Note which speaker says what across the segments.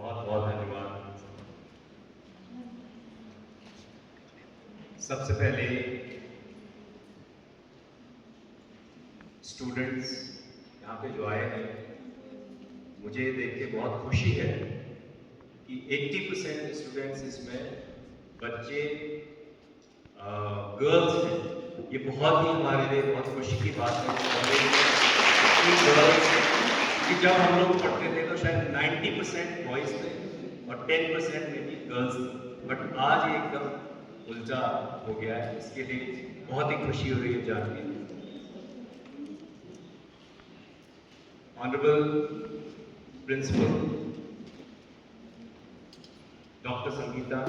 Speaker 1: बहुत बहुत धन्यवाद। सबसे पहले स्टूडेंट्स यहाँ पे जो आए हैं, मुझे देख के बहुत खुशी है कि 80% स्टूडेंट्स इसमें बच्चे गर्ल्स हैं। ये बहुत ही हमारे लिए बहुत खुशी की बात है गर्ल्स, कि जब हम लोग पढ़ते थे तो शायद 90% बॉयज थे और 10% में भी गर्ल्स थे, बट आज एकदम उल्टा हो गया है। इसके लिए बहुत ही खुशी हो रही है जान के। Honourable principal doctor Sangeeta,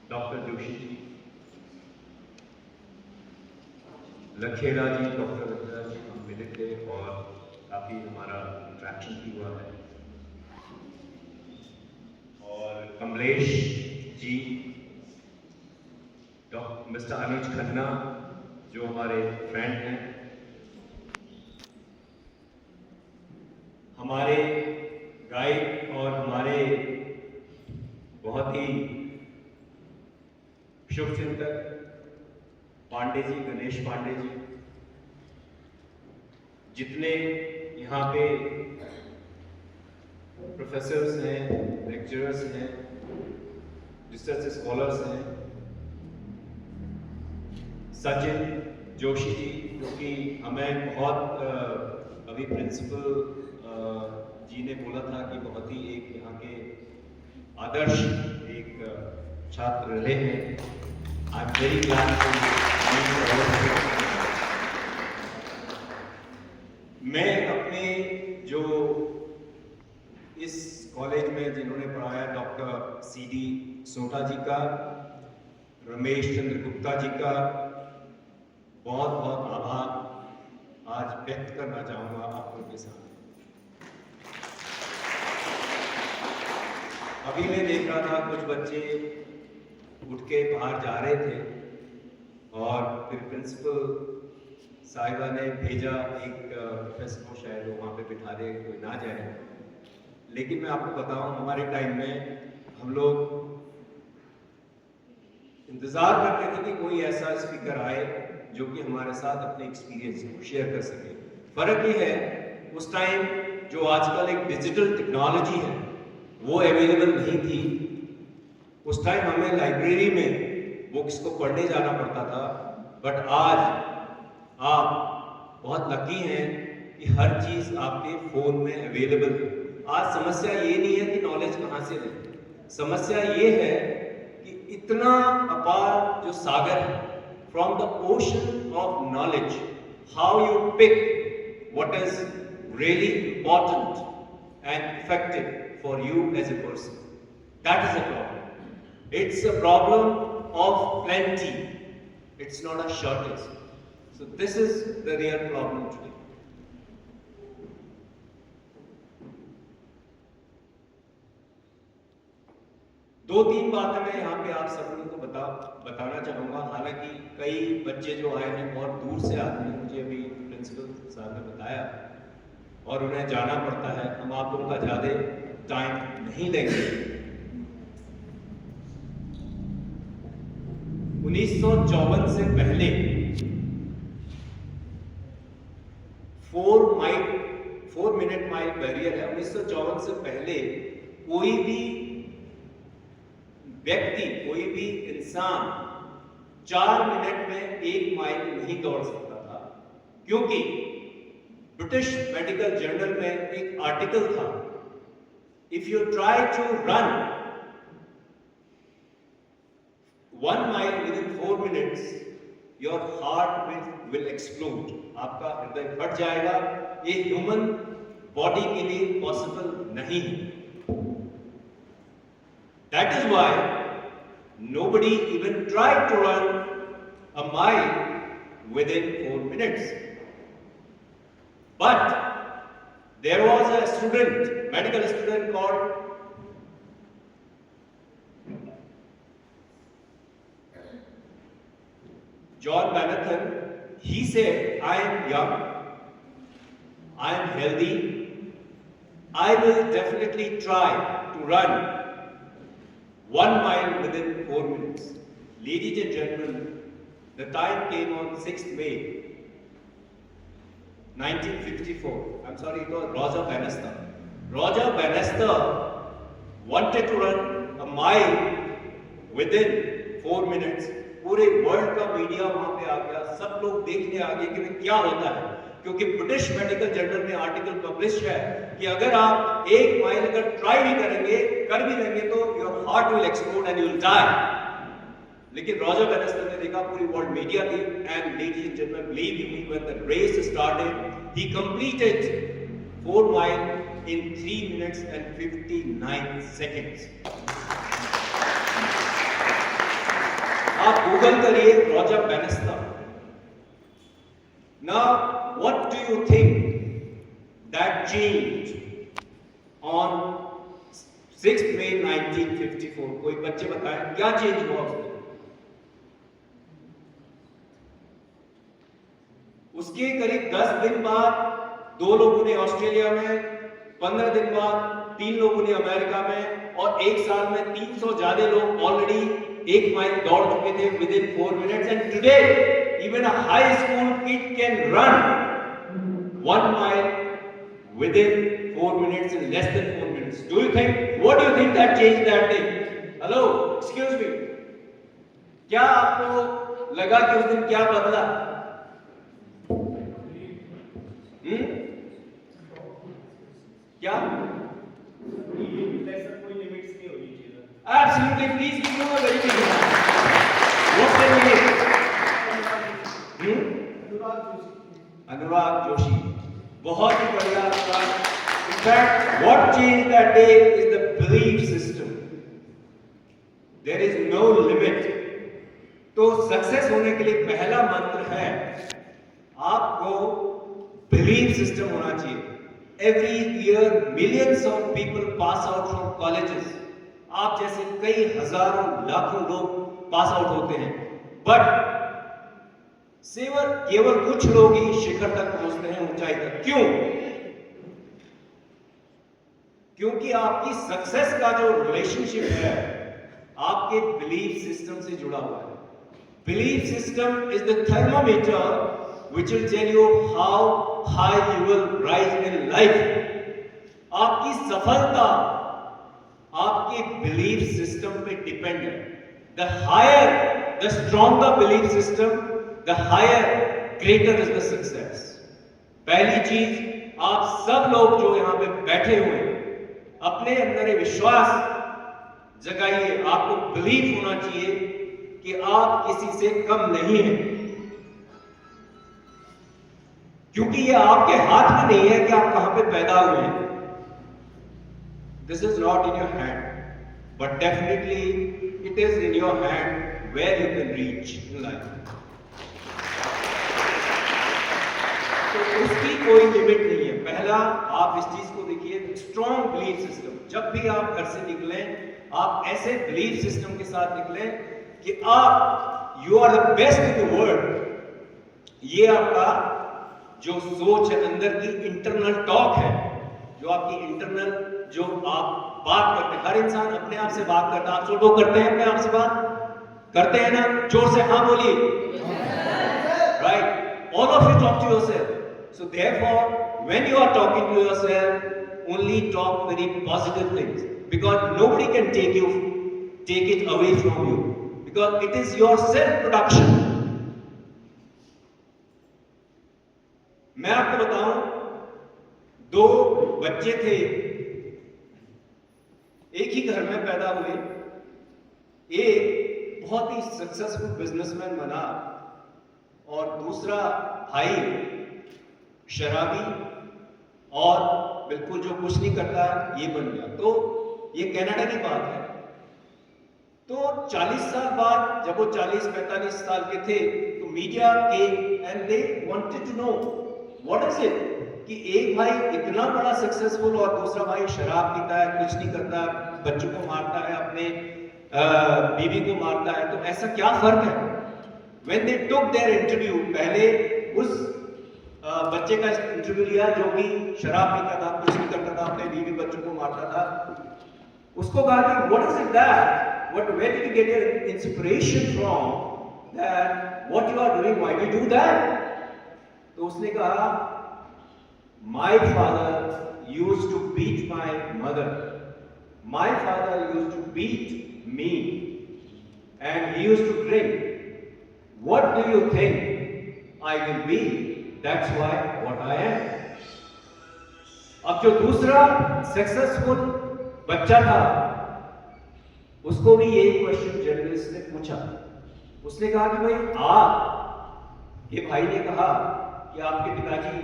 Speaker 1: doctor Joshi ji, Lakheda ji, doctor Lakheda ji, हम मिले थे और काफ़ी हमारा इंट्रैक्शन भी हुआ है। और कमलेश जी, डॉक्टर मिस्टर अनुज खन्ना जो हमारे फ्रेंड हैं, हमारे गाइड और हमारे बहुत ही शुभचिंतक पांडे जी, गणेश पांडे जी, जितने यहाँ पे प्रोफेसर्स हैं, लेक्चरर्स हैं, रिसर्च स्कॉलर्स हैं, सचिन जोशी जी जो कि हमें बहुत अभी प्रिंसिपल जी ने बोला था कि बहुत ही एक यहाँ के आदर्श एक छात्र रहे हैं। I am very glad to. मैं अपने जो इस कॉलेज में जिन्होंने पढ़ाया, डॉक्टर सीडी सोटा जी का, रमेश चंद्र गुप्ता जी का बहुत बहुत आभार आज व्यक्त करना चाहूँगा आप लोगों के सामने। अभी मैं देख रहा था कुछ बच्चे उठ के बाहर जा रहे थे और फिर प्रिंसिपल साहिबा ने भेजा एक प्रोफेसर को, शायद वो वहाँ पे बिठा दे, कोई ना जाए। लेकिन मैं आपको बताऊं, हमारे टाइम में हम लोग इंतज़ार करते थे कि कोई ऐसा स्पीकर आए जो कि हमारे साथ अपने एक्सपीरियंस को शेयर कर सके। फ़र्क ये है, उस टाइम जो आजकल एक डिजिटल टेक्नोलॉजी है वो अवेलेबल नहीं थी। उस टाइम हमें लाइब्रेरी में बुक्स को पढ़ने जाना पड़ता था, बट आज आप बहुत लकी हैं कि हर चीज़ आपके फ़ोन में अवेलेबल है। आज समस्या ये नहीं है कि नॉलेज कहाँ से लें, समस्या ये है कि इतना अपार जो सागर है, from the ocean of knowledge, how you pick what is really important and effective for you as a person, that is a problem. It's a problem of plenty. It's not a shortage. So this is the real problem today. दो तीन बातें मैं यहाँ पे आप सब लोगों को बताना चाहूँगा। हालांकि कई बच्चे जो आए हैं बहुत दूर से आते हैं, मुझे अभी प्रिंसिपल साहब ने बताया, और उन्हें जाना पड़ता है। हम आप लोगों का ज़्यादा टाइम नहीं लेंगे। 1954 से पहले 4 मिनट माइल बैरियर है। 1954 से पहले कोई भी व्यक्ति, कोई भी इंसान 4 मिनट में 1 माइल नहीं दौड़ सकता था, क्योंकि ब्रिटिश मेडिकल जर्नल में एक आर्टिकल था, if you try to run 1 mile within 4 minutes, your heart will explode. आपका हृदय फट जाएगा। ये ह्यूमन बॉडी के लिए पॉसिबल नहीं है। That is why nobody even tried to run a mile within 4 minutes. But there was a student, medical student called John Banathan. He said, I am young, I am healthy, I will definitely try to run 1 mile within 4 minutes. Ladies and gentlemen, the time came on 6th May 1954. I'm sorry, it was Roger Bannister. Roger Bannister wanted to run a mile within 4 minutes. पूरे world का media वहां पे आ गया, सब लोग देखने आ गए कि भाई क्या होता है, क्योंकि ब्रिटिश मेडिकल जर्नल में आर्टिकल पब्लिश है कि अगर आप 1 माइल अगर ट्राई भी करेंगे, कर भी लेंगे तो your heart will explode and you will die. लेकिन रॉजर बैनिस्टर ने देखा, पूरी वर्ल्ड मीडिया थी, and ladies and gentleman, believe you me, when the race started he completed 4 mile in 3 minutes and 59 seconds. आप गूगल करिए Roger Bannister. Now, what do you think that changed on 6th May 1954? कोई बच्चे बताएं क्या change हुआ उसमें? उसके करीब 10 दिन बाद 2 लोगों ने ऑस्ट्रेलिया में, 15 दिन बाद 3 लोगों ने अमेरिका में, और 1 साल में 300 ज्यादा लोग ऑलरेडी 1 माइल दौड़ चुके थे with in 4 minutes. And today even a high school kid can run 1 mile with in 4 minutes in less than 4 minutes. Do you think, what do you think that change that day? Hello, excuse me, क्या आपको लगा कि उस दिन क्या बदला? क्या? कोई लिमिट्स नहीं होनी चाहिए. Absolutely, please give me a very big hand. What's the name? अनुराग जोशी. बहुत ही बढ़िया. In fact, what changed that day is the belief system. There is no limit. तो सक्सेस होने के लिए पहला मंत्र है आपको बिलीफ सिस्टम होना चाहिए. Every year millions of people pass out from colleges. आप जैसे कई हजारों लाखों लोग पास आउट होते हैं, बट केवल कुछ लोग ही शिखर तक पहुंचते हैं, ऊंचाई तक. क्यों? क्योंकि आपकी सक्सेस का जो रिलेशनशिप है आपके बिलीफ सिस्टम से जुड़ा हुआ है. Belief system is the thermometer which will tell you how high you will rise in life. आपकी सफलता आपके बिलीफ सिस्टम पे डिपेंड है. The higher, the stronger belief system, the higher, greater is the success. पहली चीज, आप सब लोग जो यहाँ पे बैठे हुए अपने अंदर ये विश्वास जगाइए, आपको बिलीफ होना चाहिए कि आप किसी से कम नहीं हैं. क्योंकि ये आपके हाथ में नहीं है कि आप कहां पे पैदा हुए हैं. This is not in your hand, but definitely it is in your hand where you can reach in life. तो उसकी कोई लिमिट नहीं है. पहला आप इस चीज को देखिए, स्ट्रॉन्ग बिलीफ सिस्टम. जब भी आप घर से निकलें, आप ऐसे बिलीफ सिस्टम के साथ निकलें कि आप you are the best in the world. ये आपका जो सोच है, अंदर की इंटरनल टॉक है, जो आपकी इंटरनल, जो आप बात करते हैं. हर इंसान अपने आप से बात करता है. आप सब लोग करते हैं अपने आप से बात करते हैं ना? जोर से हाँ बोलिए. Right, all of you talk to yourself. So therefore, when you are talking to yourself, only talk very positive things, because nobody can take it away from you, because it is your self production. मैं आपको बताऊं, 2 बच्चे थे, एक ही घर में पैदा हुए. एक बहुत ही सक्सेसफुल बिजनेसमैन बना और दूसरा भाई शराबी और बिल्कुल जो कुछ नहीं करता ये बन गया. तो ये कनाडा की बात है. तो 40 साल बाद, जब वो 40-45 साल के थे, तो मीडिया के and they wanted to know what is it कि एक भाई इतना बड़ा सक्सेसफुल और दूसरा भाई शराब पीता है, कुछ नहीं करता, बच्चों को मारता है, अपने बीवी को मारता है. तो ऐसा क्या फर्क है? When they took their interview, पहले उस बच्चे का इंटरव्यू लिया जो कि शराब पीता था, कुछ नहीं करता था, अपने बीवी उसको कहा कि what is it that, where did you get your inspiration from, that what you are doing, why do you do that? तो उसने कहा, my father used to beat my mother, my father used to beat me, and he used to drink. What do you think I will be? That's why what I am. अब जो दूसरा successful बच्चा था, उसको भी ये question journalist ने पूछा. उसने कहा कि भाई ये भाई ने कहा कि आपके पिताजी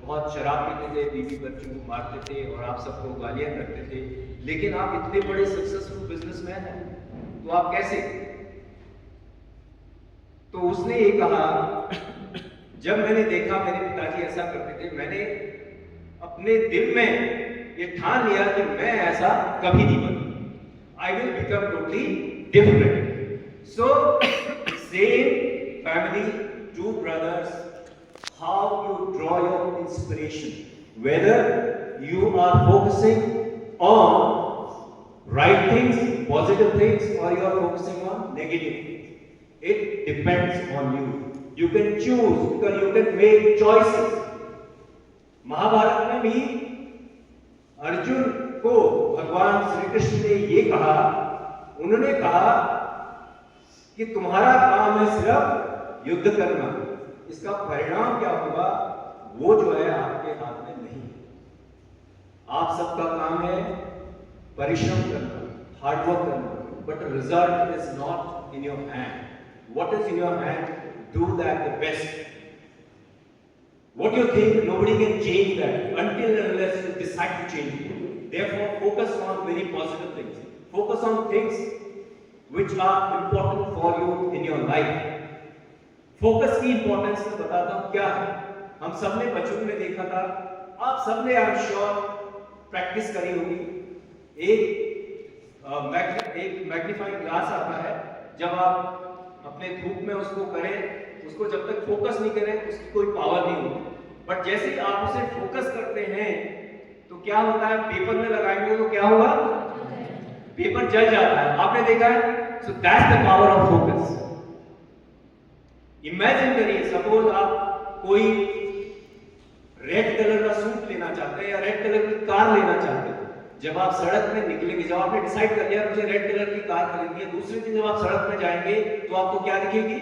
Speaker 1: बहुत शराब पीते थे, बीवी बच्चों को मारते थे और आप सबको गालियां करते थे, लेकिन आप इतने बड़े सक्सेसफुल बिजनेसमैन हैं, तो आप कैसे? तो उसने ये कहा, जब मैंने देखा मेरे पिताजी ऐसा करते थे, मैंने अपने दिल में ये ठान लिया कि मैं ऐसा कभी नहीं बनूंगा. I will become totally different. So same family, two brothers, how you draw your inspiration, whether you are focusing on right things, positive things, or you are focusing on negative things. It depends on you. You can choose, because you can make choices. Mahabharat में भी अर्जुन को भगवान श्री कृष्ण ने ये कहा, उन्होंने कहा कि तुम्हारा काम है सिर्फ युद्ध करना, इसका परिणाम क्या होगा वो जो है आपके हाथ में नहीं है. आप सबका काम है परिश्रम करना, हार्डवर्क करना, but result is not in your hand. What is in your hand, do that the best. What you think, nobody can change that until and unless you decide to change it. Therefore, focus on very positive things. Focus on things which are important for you in your life. Focus की importance मैं बताता हूँ क्या है. हम सबने बचपन में देखा था, आप सबने आई एम श्योर प्रैक्टिस करी होगी. एक मैग्नीफाइंग ग्लास आता है, जब आप अपने धूप में उसको करें, उसको जब तक फोकस नहीं करें उसकी कोई पावर नहीं होती. बट जैसे ही आप उसे फोकस करते हैं तो क्या होता है, पेपर में लगाएंगे तो क्या होगा, पेपर जल जाता है. आपने देखा है. सो that's the power of focus. Imagine करिए, सपोज आप कोई रेड कलर का सूट लेना चाहते हैं या रेड कलर की कार लेना चाहते हैं. जब आप सड़क में निकलेंगे, जब आपने डिसाइड कर लिया मुझे रेड कलर की कार खरीदनी है, दूसरे दिन जब आप सड़क में जाएंगे तो आपको क्या दिखेगी,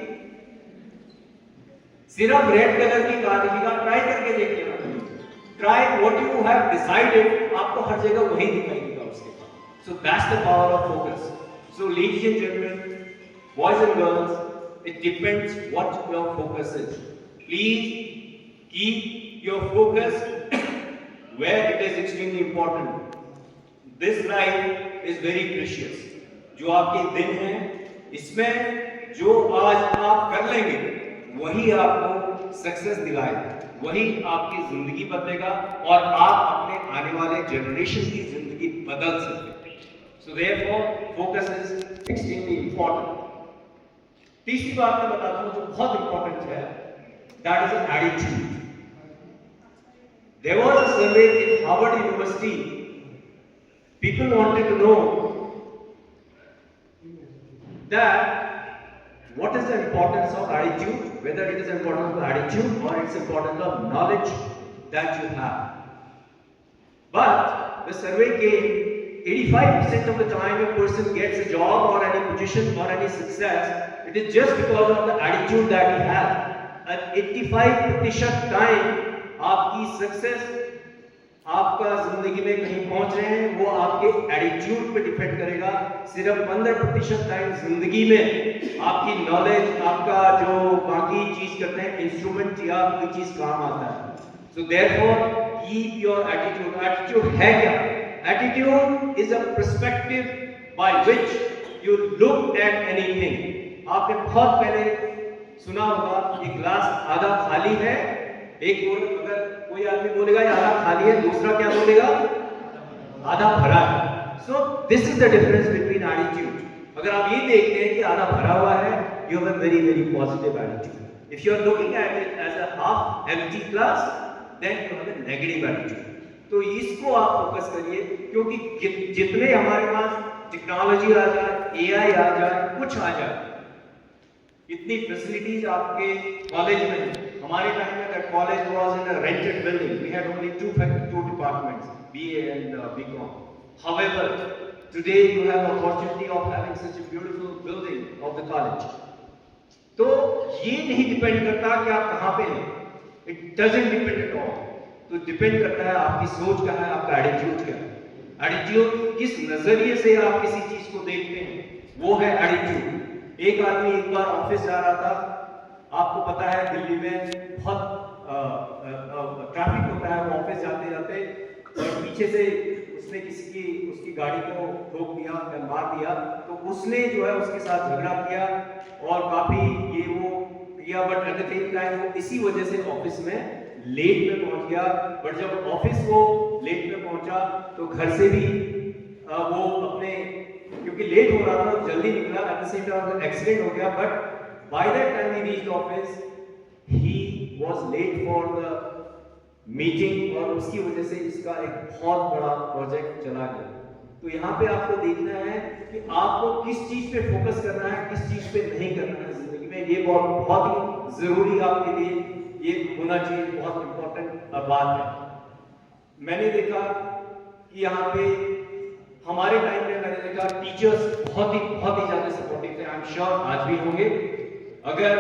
Speaker 1: सिर्फ रेड कलर की कार दिखेगा. ट्राई करके देखिएगा, try what you have decided, आपको हर जगह वही दिखाई देगा उसके बाद. So that's the power of focus. So ladies and gentleman, boys and girls, it depends what your focus is. Please keep your focus where it is extremely important. This life is very precious. जो आपके दिन हैं, इसमें जो आज आप कर लेंगे वही आपको सक्सेस दिलाएगा, वही आपकी जिंदगी बदलेगा और आप अपने आने वाले जनरेशन की जिंदगी बदल सकते हैं. So therefore focus is extremely important. तीसरी बात मैं बताता हूं जो बहुत इंपॉर्टेंट है, that is an attitude. There was a survey in Harvard University. People wanted to know that what is the importance of attitude, whether it is important of attitude or it's important of knowledge that you have. But the survey gave 85% of the time a person gets a job or any position or any success, it is just because of the attitude that he has. And 85% time आपकी success, आपका जिंदगी में कहीं पहुंच रहे हैं, वो आपके एटीट्यूड पे डिपेंड करेगा. सिर्फ 15% टाइम जिंदगी में आपकी नॉलेज, आपका जो बाकी चीज करते हैं इंस्ट्रूमेंट या कोई चीज काम आता है. So therefore keep your attitude. Attitude है क्या? Attitude is a perspective by which you look at anything. आपने बहुत पहले सुना होगा कि ग्लास आधा खाली है, एक और अगर कोई आदमी बोलेगा ये आधा खाली है, दूसरा क्या बोलेगा, आधा भरा है. So this is the difference between attitude. अगर आप ये देखते हैं कि आधा भरा हुआ है, you have a very very positive attitude. If you are looking at it as a half empty glass, then you have a negative attitude. तो इसको आप फोकस करिए क्योंकि जितने हमारे पास टेक्नोलॉजी आ जाए, एआई आ जाए, कुछ आ जाए, इतनी फैसिलिटीज आपके कॉलेज में है। हमारे टाइम में that college was in a rented building, we had only two departments, BA and BCom. However, today you have opportunity of having such a beautiful building of the college. तो ये नहीं depend करता कि आप कहाँ पे हैं, it doesn't depend at all. तो डिपेंड करता है आपकी सोच क्या है, आपका एटीट्यूड क्या है। एटीट्यूड, किस नजरिए से आप किसी चीज को देखते हैं, वो है एटीट्यूड। एक आदमी एक बार ऑफिस जा रहा था, आपको पता है दिल्ली में बहुत ट्रैफिक होता है, वो ऑफिस जाते जाते और पीछे से उसने उसकी गाड़ी को ठोक दिया या मार दिया, तो उसने जो है उसके साथ झगड़ा किया और काफी ये वो किया, but at the same time वो इसी वजह से ऑफिस में लेट में पहुंच गया। बट जब ऑफिस वो लेट में पहुंचा तो घर से भी वो अपने, क्योंकि लेट हो रहा था जल्दी निकला, at the same time accident हो गया, but by that time he reached office, he was late for the meeting और उसकी वजह से इसका एक बहुत बड़ा प्रोजेक्ट चला गया। तो यहाँ पे आपको देखना है कि आपको किस चीज पे फोकस करना है, किस चीज पे नहीं करना है जिंदगी में। ये बहुत ही जरूरी आपके लिए ये होना चाहिए, बहुत इंपॉर्टेंट बात है। मैंने देखा कि यहाँ पे हमारे टाइम में मैंने देखा टीचर्स बहुत ही ज्यादा सपोर्टिव थे। आई एम श्योर आज भी होंगे। अगर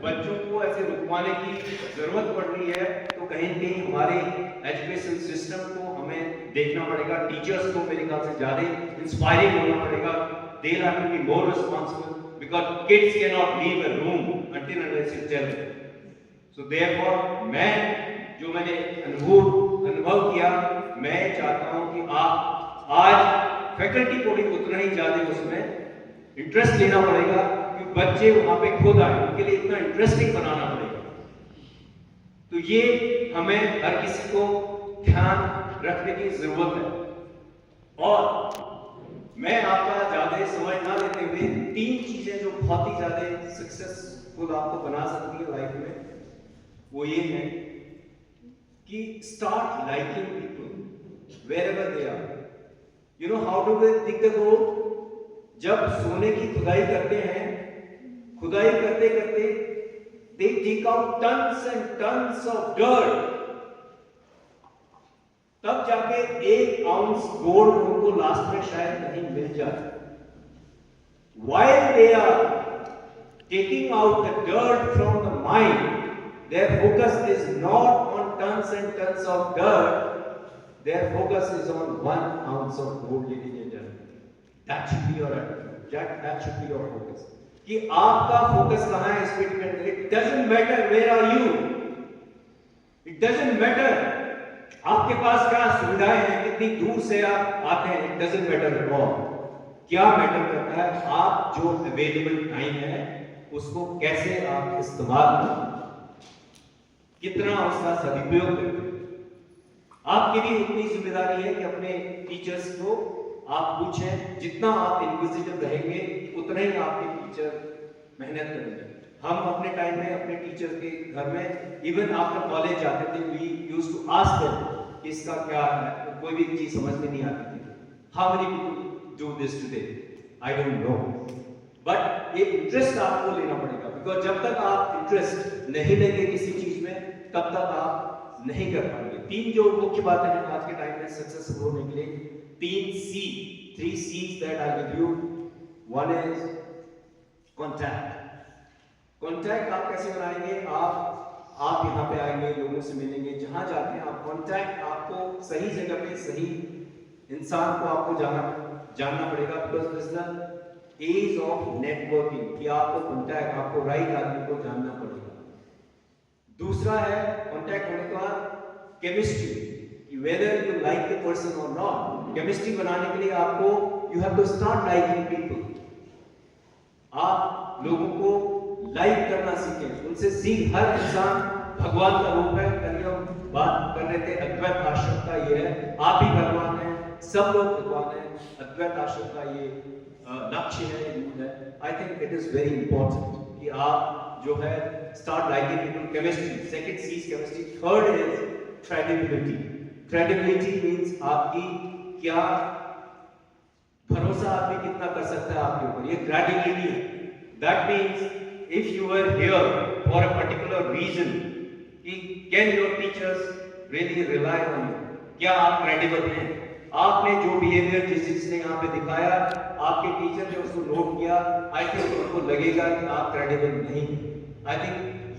Speaker 1: बच्चों को ऐसे रुकवाने की जरूरत पड़ रही है तो कहीं न कहीं हमारे एजुकेशन सिस्टम को हमें देखना पड़ेगा। टीचर्स को मेरे ख्याल से ज्यादा इंस्पायरिंग होना पड़ेगा। They have to be more responsible because kids can not leave a room until unless you tell them. So therefore मैंने अनुभव किया, मैं चाहता हूं कि आप आज फैकल्टी को भी उतना ही ज्यादा उसमें इंटरेस्ट लेना पड़ेगा कि बच्चे वहां पे खुद आए, उनके लिए इतना इंटरेस्टिंग बनाना पड़ेगा। तो ये हमें हर किसी को ध्यान रखने की जरूरत है। और मैं आपका ज्यादा समय ना लेते हुए 3 चीजें जो बहुत ही ज्यादा सक्सेसफुल आपको बना सकती है लाइफ में, वो ये है कि start liking people wherever they are. You know how do they dig the gold? जब सोने की खुदाई करते हैं, खुदाई करते करते they take out tons and tons of dirt, तब जाके 1 आउंस गोल्ड उनको लास्ट में शायद नहीं मिल जाए। While they are taking out the dirt from the mine, their focus is not on tons and tons of dirt, their focus is on 1 ounce of gold, ladies and gentlemen. That should be your attitude, that should be your focus. कि आपका focus कहां है इस पे depend करे। It doesn't matter where are you, it doesn't matter आपके पास क्या सुविधाएं हैं, कितनी दूर से आप आते हैं, it doesn't matter at all. क्या मैटर करता है आप जो अवेलेबल टाइम है उसको कैसे आप इस्तेमाल करें, कितना उसका सदुपयोग करें। आपकी भी उतनी जिम्मेदारी है कि अपने टीचर्स को आप पूछें, जितना आप इनक्विजिटिव रहेंगे उतना ही आपके टीचर मेहनत करेंगे। हम अपने टाइम में अपने टीचर के घर में इवन आफ्टर कॉलेज जाते थे, we used to ask them इसका क्या है, तो कोई भी चीज समझ में नहीं आती थी। How many people do this today? I don't know, but ये इंटरेस्ट आपको लेना पड़ेगा, बिकॉज जब तक आप इंटरेस्ट नहीं लेंगे किसी चीज में तब तक आप नहीं कर पाएंगे। 3 जो मुख्य बातें हैं आज के टाइम में सक्सेसफुल होने के लिए, 3 C's that I give you. One is contact. Contact आप कैसे बनाएंगे? आप यहाँ पे आएंगे, लोगों से मिलेंगे, जहाँ जाते हैं आप contact, आपको सही जगह पे सही इंसान को आपको जानना पड़ेगा, because this is the age of networking कि आपको contact, आपको right आदमी को जानना पड़ेगा। दूसरा है contact होने के बाद chemistry, whether you like the person or not. Chemistry बनाने के लिए आपको you have to start liking people. आप लोगों को लाइक करना सीखें, उनसे सीख। हर इंसान भगवान का रूप है। कल हम बात कर रहे थे अद्वैत आश्रम का, ये है आप ही भगवान हैं, सब लोग भगवान हैं। अद्वैत आश्रम का ये लक्ष्य है, रूल है। I think it is very important कि आप जो है start liking people. Chemistry, second C chemistry. Third is credibility. Credibility means आपकी क्या भरोसा आदमी कितना कर सकता है आपके ऊपर, ये क्रेडिबिलिटी है। That means if you are here for a particular reason, कि can your teachers really rely on you, क्या आप क्रेडिबल हैं? आपने जो बिहेवियर जिसने यहाँ पे दिखाया, आपके टीचर ने उसको नोट किया, आई थिंक उनको लगेगा कि आप क्रेडिबल नहीं। आई थिंक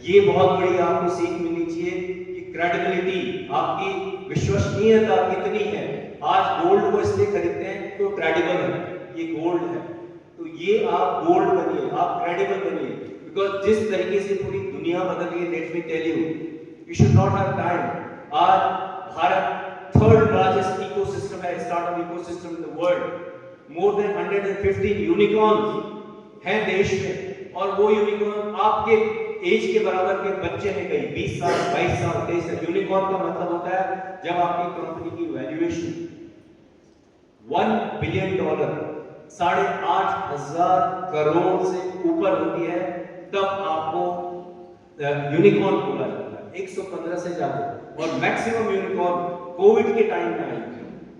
Speaker 1: ये बहुत बड़ी आपको सीख मिलनी चाहिए कि क्रेडिबिलिटी, आपकी विश्वसनीयता कितनी है। आज गोल्ड को इसलिए खरीदते हैं तो क्रेडिबल है, ये गोल्ड है, तो ये आप गोल्ड बनिए, आप क्रेडिबल बनिए, बिकॉज जिस तरीके से पूरी दुनिया बदल गई, let me tell you should not have time. आज भारत थर्ड लार्जेस्ट इकोसिस्टम है, startup ecosystem in the world. More than 115 unicorns हैं देश में, और वो यूनिकॉर्न आपके एज के बराबर के बच्चे हैं, कहीं 20 साल 22 साल 23 साल। यूनिकॉर्न का मतलब होता है जब आपकी कंपनी की वैल्यूएशन $1 बिलियन, $8,500 करोड़ से ऊपर होती है, तब आपको यूनिकॉर्न बोला जाता है। 115 से ज्यादा, और मैक्सिमम यूनिकॉर्न कोविड के टाइम में आई।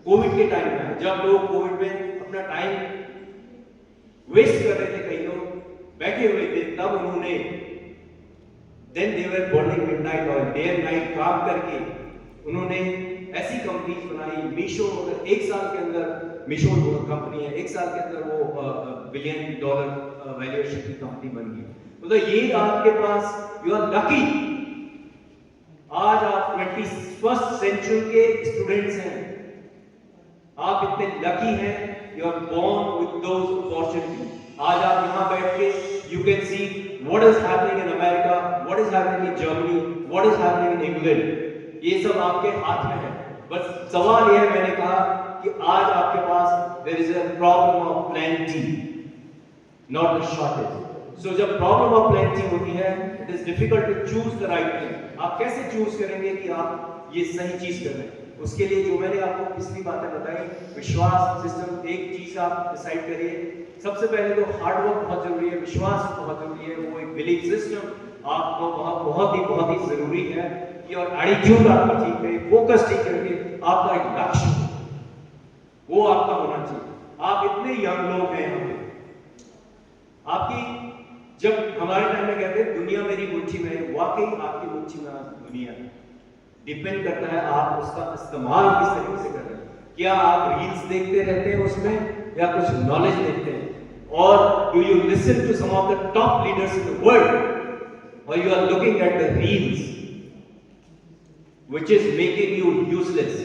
Speaker 1: कोविड के टाइम में आई, जब लोग कोविड में अपना टाइम वेस्ट कर रहे थे, कई लोग बैठे हुए थे, तब उन्होंने then they were burning midnight oil, day and night काम करके उन्होंने ऐसी कंपनीज बनाई। मीशो, एक साल के अंदर, मीशो कंपनी है, एक साल के अंदर वो $1 बिलियन वैल्यूएशन की कंपनी बन गई। तो ये आपके पास, यू आर लकी। आज आप 21st सेंचुरी के स्टूडेंट्स हैं, आप इतने लकी हैं, you are born with those opportunity. आज आप यहाँ बैठ के you can see what is happening in America, what is happening in Germany, what is happening in England, ये सब आपके हाथ में है। बस सवाल यह है, मैंने कहा कि आज आपके पास there is a problem of plenty, not a shortage. So जब प्रॉब्लम ऑफ प्लेंटी होती है, it is difficult to choose the right thing. आप कैसे चूज करेंगे कि आप ये सही चीज कर रहे हैं? उसके लिए जो मैंने आपको पिछली बातें बताई, विश्वास सिस्टम, एक चीज आप डिसाइड करिए। सबसे पहले तो हार्ड वर्क बहुत जरूरी है, विश्वास बहुत जरूरी है, वो एक बिलीफ सिस्टम आपको बहुत ही जरूरी है कि, और एटीट्यूड आपका ठीक है, फोकस ठीक करके आपका एक लक्ष्य वो आपका होना चाहिए। आप इतने यंग लोग हैं यहाँ पे, आपकी, जब हमारे टाइम में कहते हैं दुनिया मेरी मुट्ठी में है, वाकई आपकी मुट्ठी में दुनिया है। डिपेंड करता है आप उसका इस्तेमाल किस तरीके से कर रहे हैं। क्या आप रील्स देखते रहते हैं उसमें, या कुछ नॉलेज देखते हैं? और do you listen to some of the top leaders in the world, और you are looking at the reels which is making you useless?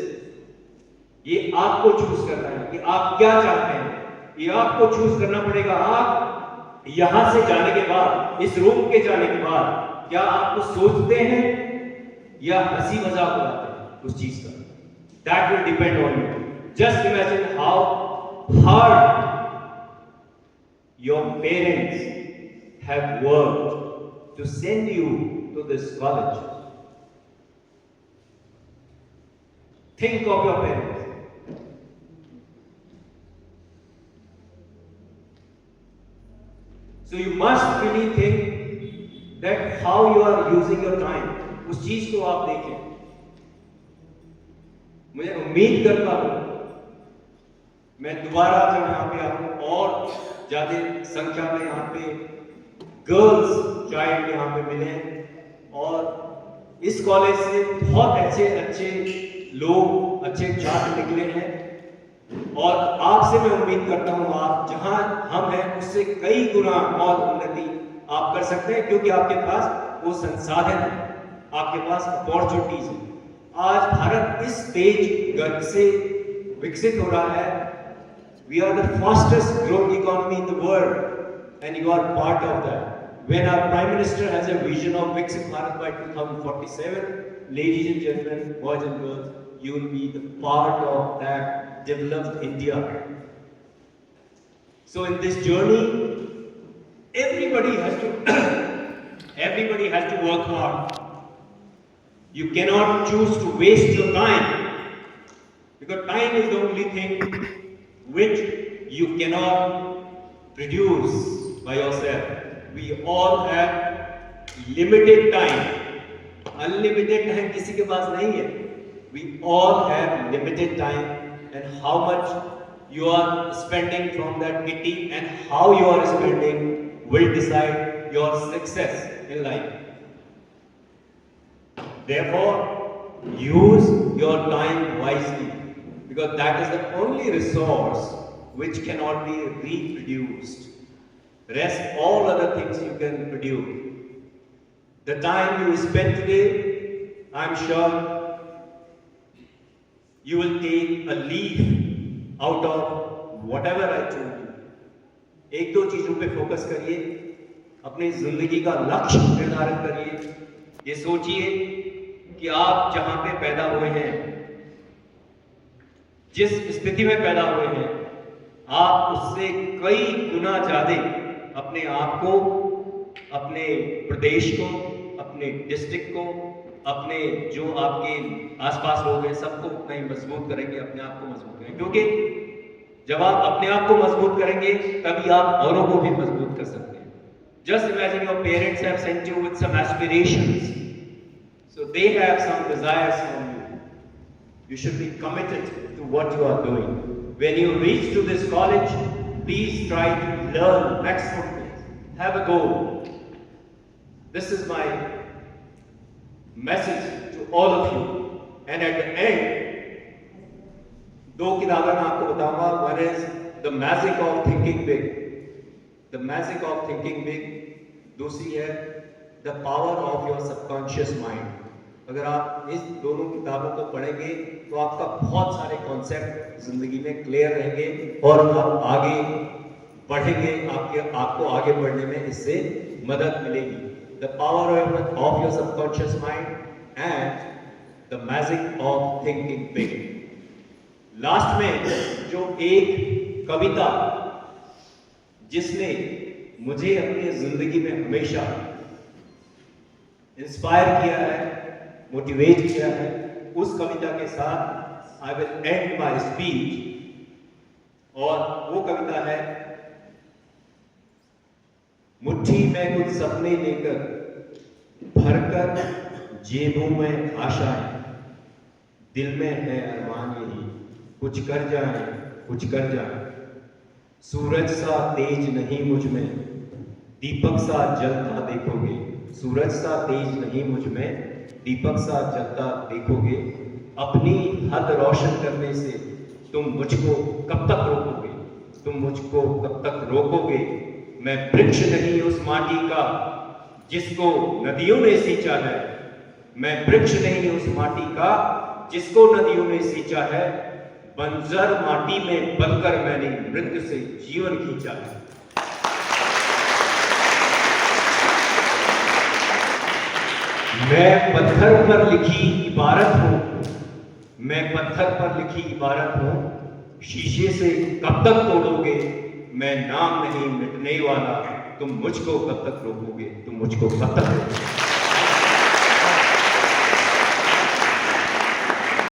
Speaker 1: ये आपको चूज करना है कि आप क्या चाहते हैं, ये आपको चूज करना पड़ेगा। आप यहां से जाने के बाद, इस रूम के जाने के बाद, क्या आप कुछ सोचते हैं या हंसी मजाक उड़ाते हैं उस चीज का? That will depend on you. Just imagine how hard your parents have worked to send you to this college. Think of your parents. So you must really think that how you are using your time. उस चीज को आप देखें। मुझे उम्मीद करता हूं मैं दोबारा जब यहाँ पे आऊं और ज्यादा संख्या में यहाँ पे गर्ल्स चाइल्ड यहाँ पे मिले, और इस कॉलेज से बहुत अच्छे लोग, अच्छे छात्र निकले हैं, और आपसे मैं उम्मीद करता हूं आप जहां हम हैं उससे कई गुना और उन्नति आप कर सकते हैं, क्योंकि आपके पास वो संसाधन है, आपके पास अपॉर्चुनिटीज है। आज भारत इस तेज गति से विकसित हो रहा है। We are the fastest growing economy in the world and you are part of that. When our prime minister has a vision of विकसित Bharat by 2047, ladies and gentleman, boys and girls, you will be the part of that developed India. So in this journey, everybody has to work hard. You cannot choose to waste your time, because time is the only thing which you cannot produce by yourself. We all have limited time. Unlimited time किसी के पास नहीं है। We all have limited time, and how much you are spending from that kitty and how you are spending will decide your success in life. Therefore, use your time wisely, because that is the only resource which cannot be reproduced. Rest all other things you can produce. The time you spend today, I'm sure you will take a leaf out of whatever I told you. एक दो चीजों पे focus करिए, अपनी जिंदगी का लक्ष्य निर्धारित करिए, ये सोचिए कि आप जहां पे पैदा हुए हैं, जिस स्थिति में पैदा हुए हैं, आप उससे कई गुना ज्यादा अपने आप को, अपने प्रदेश को, अपने डिस्ट्रिक्ट को, अपने जो आपके आसपास लोग हैं सबको उतना ही मजबूत करेंगे, अपने आप को मजबूत करेंगे। क्योंकि जब आप अपने आप को मजबूत करेंगे तभी आप औरों को भी मजबूत कर सकते हैं। Just imagine your parents have sent you with some aspirations, so they have some desires from you. You should be committed to what you are doing. When you reach to this college, please try to learn maximum things. Have a goal. This is my message to all of you. And at the end, दो किताबें मैं आपको बताऊंगा. One is The Magic of Thinking Big. The Magic of Thinking Big. दूसरी है The Power of Your Subconscious Mind. अगर आप इस दोनों किताबों को पढ़ेंगे तो आपका बहुत सारे कॉन्सेप्ट जिंदगी में क्लियर रहेंगे और आप आगे बढ़ेंगे, आपको आगे बढ़ने में इससे मदद मिलेगी. The power of your subconscious mind and the magic of thinking big. Last में जो एक कविता जिसने मुझे अपनी जिंदगी में हमेशा इंस्पायर किया है, मोटिवेट किया है, उस कविता के साथ I will and my speech. और वो कविता है, मुट्ठी में कुछ सपने लेकर भरकर जेबों में आशाएं, दिल में है अरमान यही, कुछ कर जाए कुछ कर जाए. सूरज सा तेज नहीं मुझ में, दीपक सा जलता देखोगे. सूरज सा तेज नहीं मुझ में, दीपक सा जलता देखोगे. अपनी हद रोशन करने से तुम मुझको कब तक रोकोगे, तुम मुझको कब तक रोकोगे. मैं वृक्ष नहीं उस माटी का जिसको नदियों ने सींचा है, मैं वृक्ष नहीं उस माटी का जिसको नदियों ने सींचा है. बंजर माटी में बनकर मैंने मृत्यु से जीवन खींचा है. मैं पत्थर पर लिखी इबारत हूं, मैं पत्थर पर लिखी इबारत हूं. शीशे से कब तक तोड़ोगे, मैं नाम नहीं मिटने वाला. तुम मुझको कब तक रोकोगे, तुम मुझको कब तक रोकोगे.